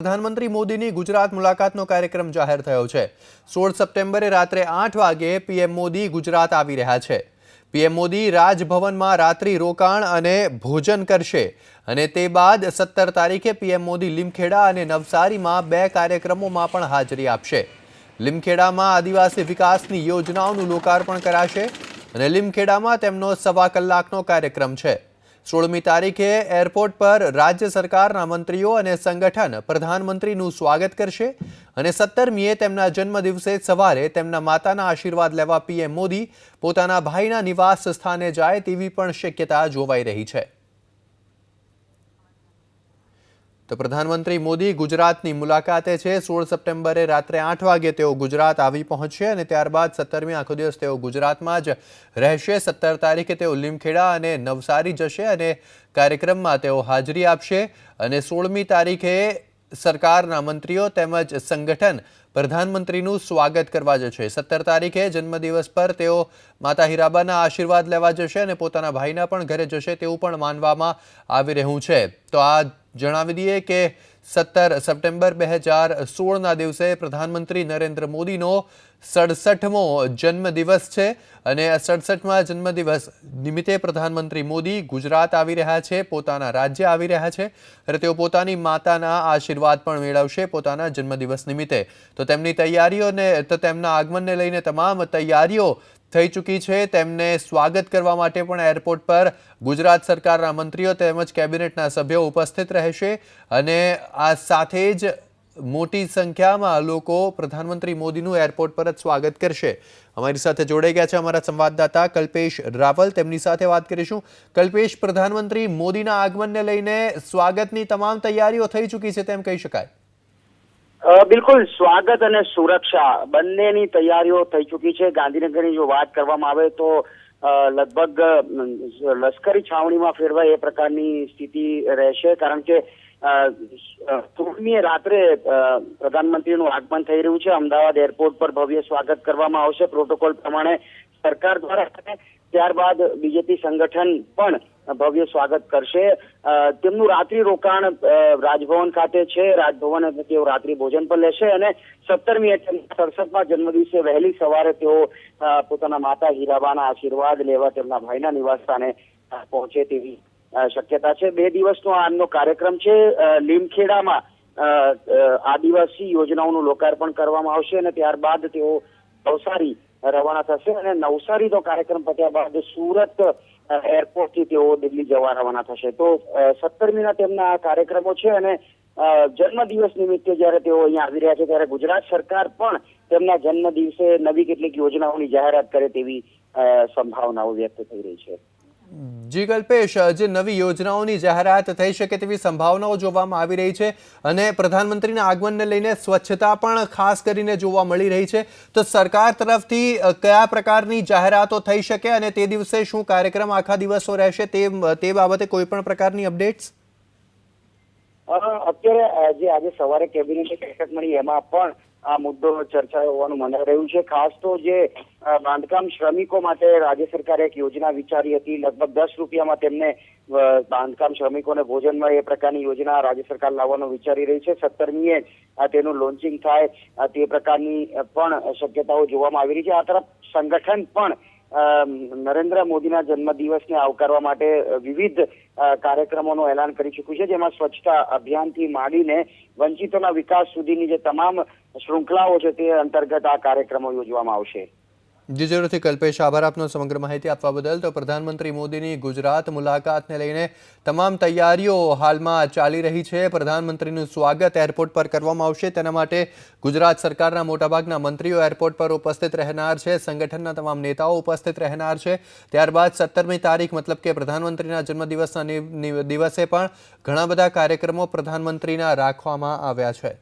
પ્રધાનમંત્રી મોદીની ગુજરાત મુલાકાતનો કાર્યક્રમ જાહેર થયો છે। 16 સપ્ટેમ્બરે રાત્રે 8 વાગે પીએમ મોદી ગુજરાત આવી રહ્યા છે। પીએમ મોદી રાજભવનમાં રાત્રિ રોકાણ અને ભોજન કરશે અને તે બાદ 17 તારીખે પીએમ મોદી લીમખેડા અને નવસારીમાં બે કાર્યક્રમોમાં પણ હાજરી આપશે। લીમખેડામાં આદિવાસી વિકાસની યોજનાઓનું લોકાર્પણ કરાશે અને લીમખેડામાં તેમનો 1.25 કલાકનો કાર્યક્રમ છે। 16મી તારીખે એરપોર્ટ પર રાજ્ય સરકારના મંત્રીઓ અને સંગઠન પ્રધાનમંત્રીનું સ્વાગત કરશે અને 17મીએ તેમના જન્મદિવસે સવારે તેમના માતાના આશીર્વાદ લેવા પીએમ મોદી પોતાના ભાઈના નિવાસ સ્થાને જાય તેવી પણ શક્યતા જોવાઈ રહી છે। તો પ્રધાનમંત્રી મોદી ગુજરાતની મુલાકાતે છે। 16 સપ્ટેમ્બરે રાત્રે 8 વાગે તેઓ ગુજરાત આવી પહોંચશે અને ત્યારબાદ 17મી આખો દિવસ તેઓ ગુજરાતમાં જ રહેશે। 17 તારીખે તેઓ લીમખેડા અને નવસારી જશે અને કાર્યક્રમમાં તેઓ હાજરી આપશે અને 16મી તારીખે સરકારના મંત્રીઓ તેમજ સંગઠન પ્રધાનમંત્રીનું સ્વાગત કરવા જશે। 17 તારીખે જન્મદિવસ પર તેઓ માતા હીરાબાના આશીર્વાદ લેવા જશે અને પોતાના ભાઈના પણ ઘરે જશે તેવું પણ માનવામાં આવી રહ્યું છે। તો આ જણાવી દઈએ કે 17 સપ્ટેમ્બર 2016ના દિવસે પ્રધાનમંત્રી નરેન્દ્ર મોદીનો 67મો જન્મદિવસ છે અને 67મા જન્મદિવસ નિમિત્તે પ્રધાનમંત્રી મોદી ગુજરાત આવી રહ્યા છે, પોતાના રાજ્ય આવી રહ્યા છે અને તેઓ પોતાની માતાના આશીર્વાદ પણ મેળવશે પોતાના જન્મદિવસ નિમિત્તે। તો તેમની તૈયારીઓને તેમના આગમનને લઈને તમામ તૈયારીઓ થઈ ચૂકી છે। તેમને સ્વાગત કરવા માટે પણ એરપોર્ટ પર ગુજરાત સરકારના મંત્રીઓ તેમજ કેબિનેટના સભ્યો ઉપસ્થિત રહેશે અને આ સાથે જ મોટી સંખ્યામાં લોકો પ્રધાનમંત્રી મોદીનું એરપોર્ટ પર જ સ્વાગત કરશે। અમારી સાથે જોડાઈ ગયા છે અમારા સંવાદદાતા કલ્પેશ રાવલ, તેમની સાથે વાત કરીશું। કલ્પેશ, પ્રધાનમંત્રી મોદીના આગમનને લઈને સ્વાગતની તમામ તૈયારીઓ થઈ ચૂકી છે તેમ કહી શકાય? બિલકુલ, સ્વાગત અને સુરક્ષા બંનેની તૈયારીઓ થઈ ચૂકી છે। ગાંધીનગરની જો વાત કરવામાં આવે તો લગભગ લશ્કરી છાવણીમાં ફેરવાય એ પ્રકારની સ્થિતિ રહેશે, કારણ કે 16મીએ રાત્રે પ્રધાનમંત્રીનું આગમન થઈ રહ્યું છે। અમદાવાદ એરપોર્ટ પર ભવ્ય સ્વાગત કરવામાં આવશે પ્રોટોકોલ પ્રમાણે સરકાર દ્વારા। ત્યારબાદ બીજેપી સંગઠન પણ ભવ્ય સ્વાગત કરશે। તેમનું રાત્રિ રોકાણ રાજભવન ખાતે છે। રાજભવન તેઓ રાત્રિ ભોજન પર લેશે અને 17મીએ 67મા જન્મદિવસે વહેલી સવારે તેઓ પોતાના માતા હીરાબાના આશીર્વાદ લેવા તેમના ભાઈના નિવાસસ્થાને પહોંચે તેવી શક્યતા છે। 2 દિવસનો આજનો કાર્યક્રમ છે। લીમખેડામાં આદિવાસી યોજનાઓનું લોકાર્પણ કરવામાં આવશે અને ત્યારબાદ તેઓ નવસારી રવાના થશે અને નવસારીનો કાર્યક્રમ પત્યા બાદ સુરત એરપોર્ટથી તેઓ દિલ્હી જવા રવાના થશે। તો 17મીના તેમના આ કાર્યક્રમો છે અને જન્મદિવસ નિમિત્તે જ્યારે તેઓ અહીંયા આવી રહ્યા છે ત્યારે ગુજરાત સરકાર પણ તેમના જન્મદિવસે નવી કેટલીક યોજનાઓની જાહેરાત કરે તેવી સંભાવનાઓ વ્યક્ત થઈ રહી છે। જી કલ્પેશ, જે નવી યોજનાઓની જાહેરાત થઈ શકે તેવી સંભાવનાઓ જોવામાં આવી રહી છે અને પ્રધાનમંત્રીના આગમનને લઈને સ્વચ્છતા પણ ખાસ કરીને જોવા મળી રહી છે। તો સરકાર તરફથી કયા પ્રકારની જાહેરાતો થઈ શકે અને તે દિવસે શું કાર્યક્રમ આખા દિવસો રહેશે તે બાબતે કોઈ પણ પ્રકારની અપડેટ્સ? અત્યારે જે આજે સવારે કેબિનેટની બેઠક મળી એમાં પણ આ મુદ્દો ચર્ચાયો હોવાનું મનાઈ રહ્યું છે। ખાસ તો જે બાંધકામ શ્રમિકો માટે રાજ્ય સરકારે એક યોજના વિચારી હતી, લગભગ 10 રૂપિયામાં તેમને બાંધકામ શ્રમિકોને ભોજન મળે એ પ્રકારની યોજના રાજ્ય સરકાર લાવવાનું વિચારી રહી છે। 17મીએ તેનું લોન્ચિંગ થાય તે પ્રકારની પણ શક્યતાઓ જોવામાં આવી રહી છે। આ તરફ સંગઠન પણ નરેન્દ્ર મોદીના જન્મદિવસને આવકારવા માટે વિવિધ કાર્યક્રમોનું એલાન કરી ચૂક્યું છે, જેમાં સ્વચ્છતા અભિયાનથી માંડીને વંચિતોના વિકાસ સુધીની જે તમામ શૃંખલાઓ છે તે અંતર્ગત આ કાર્યક્રમો યોજવામાં આવશે। જી જરૂરથી કલ્પેશ, આભાર આપનો સમગ્ર માહિતી આપવા બદલ। તો પ્રધાનમંત્રી મોદીની ગુજરાત મુલાકાતને લઈને તમામ તૈયારીઓ હાલમાં ચાલી રહી છે। પ્રધાનમંત્રીનું સ્વાગત એરપોર્ટ પર કરવામાં આવશે, તેના માટે ગુજરાત સરકારના મોટાભાગના મંત્રીઓ એરપોર્ટ પર ઉપસ્થિત રહેનાર છે, સંગઠનના તમામ નેતાઓ ઉપસ્થિત રહેનાર છે। ત્યારબાદ 17મી તારીખ મતલબ કે પ્રધાનમંત્રીના જન્મદિવસના દિવસે પણ ઘણા બધા કાર્યક્રમો પ્રધાનમંત્રીના રાખવામાં આવ્યા છે।